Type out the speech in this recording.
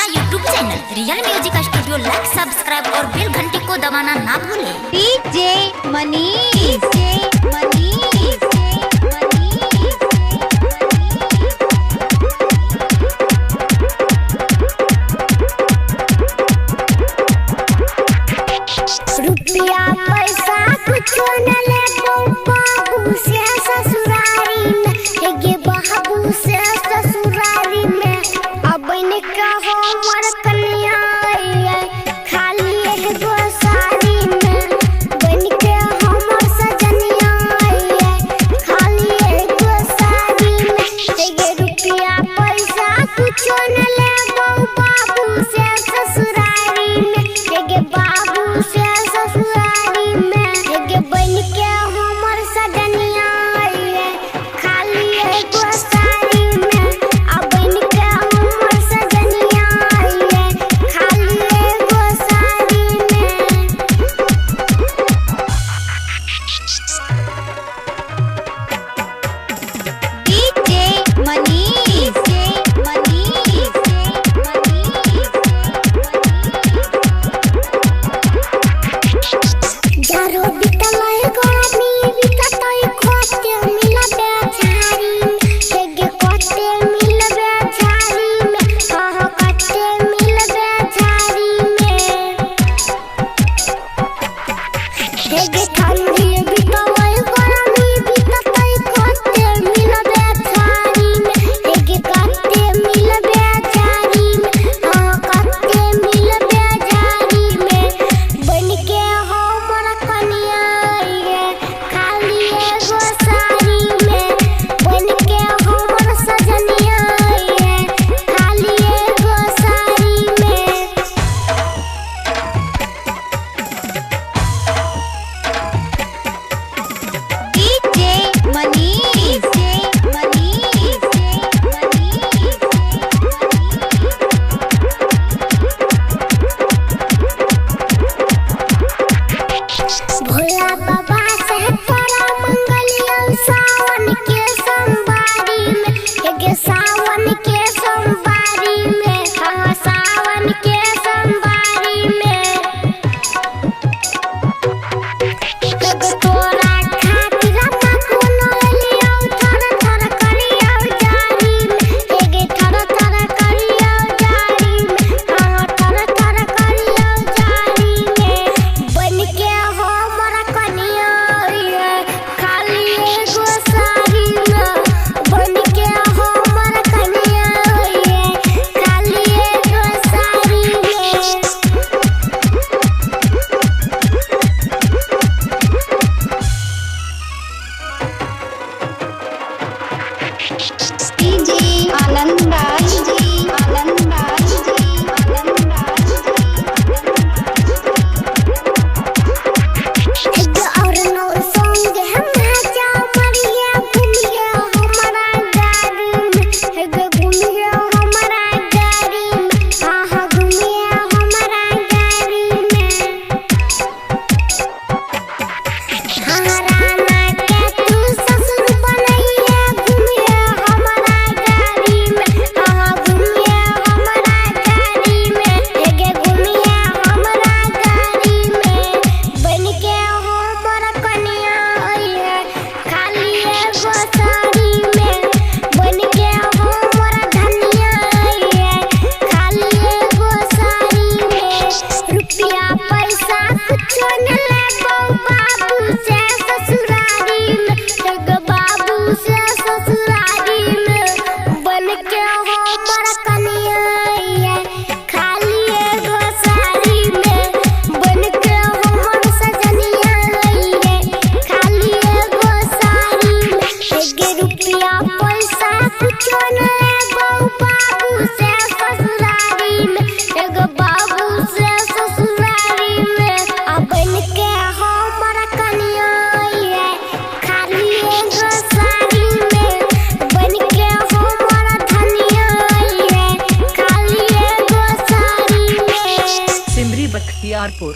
अपना YouTube channel real music studio like subscribe और bell घंटी को दबाना ना भूलें। डीजे मनीष रुपया पैसा कुछ न ले बाबू से ससुरारी में गे बाबू से ससुरारी में अब ने कहो मर कन्या खाली एगो साड़ी में बन के हमर सजनिया खाली एगो साड़ी में गे रुपया पैसा कुछ न ले बाबू से ससुरारी में गे बाबू से ससुरारी में गे बन के हमर सजनिया खाली एगो साड़ी में अब बन के हमर सजनिया खाली एगो साड़ी में। डीजे मनीष जारो बितलय गरमी बिततय खोते मिलबे झाड़ी हेगे खोते मिलबे झाड़ी में कह खोते मिलबे झाड़ी में हेगे ठंडी बितलय गरमी बिततय खोते मिलबे झाड़ी में हेगे खोते मिलबे झाड़ी में कह खोते मिलबे झाड़ी में बन के हमर कन्या खाली एगो साड़ी में बन के हमर सजनिया खाली एगो साड़ी में। डीजे मनीष भोला बाबा से तोरा मंगलिया सावन के सोमवारी में हेगे सावन के सोमवारी में हाँ सावन के सोमवारी में हेगे तोरा खातिर ना कोनो लिया थर थर करिया जारी में हेगे थर थर करिया जारी में हाँ थर थर करिया जारी में बन के हमर कन्या खाली एगो साड़ी में बन के हमर कन्या खाली एगो साड़ी में। डीजे आनंद राज हेगे और नो संग हम जा मरिया घूमिया हमारा गाड़ी में हेगे घूमिया हमारा गाड़ी में हाँ हाँ घूमिया हमारा गाड़ी में हाँ राना के तू ससुर बनैया घूमिया हमारा गाड़ी में हाँ घूमिया हमारा गाड़ी में हेगे घूमिया हमारा गाड़ी में बन के हमर कन्या खाली एगो साड़ी में बन के हमर धनिया खाली एगो साड़ी में रुपया पैसा कुछ न ले बाबू से ससुरारी में हेगे बाबू से ससुरारी में बन के हमर कन्या खाली एगो साड़ी में बन के हमर सजनिया खाली एगो साड़ी में हेगे रुपया पैसा कुछ न ले बाबू से ससुरारी में हेगे बाबू से ससुरारी में अब बन के हमर कन्या खाली एगो साड़ी में बन के हमर धनिया खाली एगो साड़ी में। सिमरी बख्तियारपुर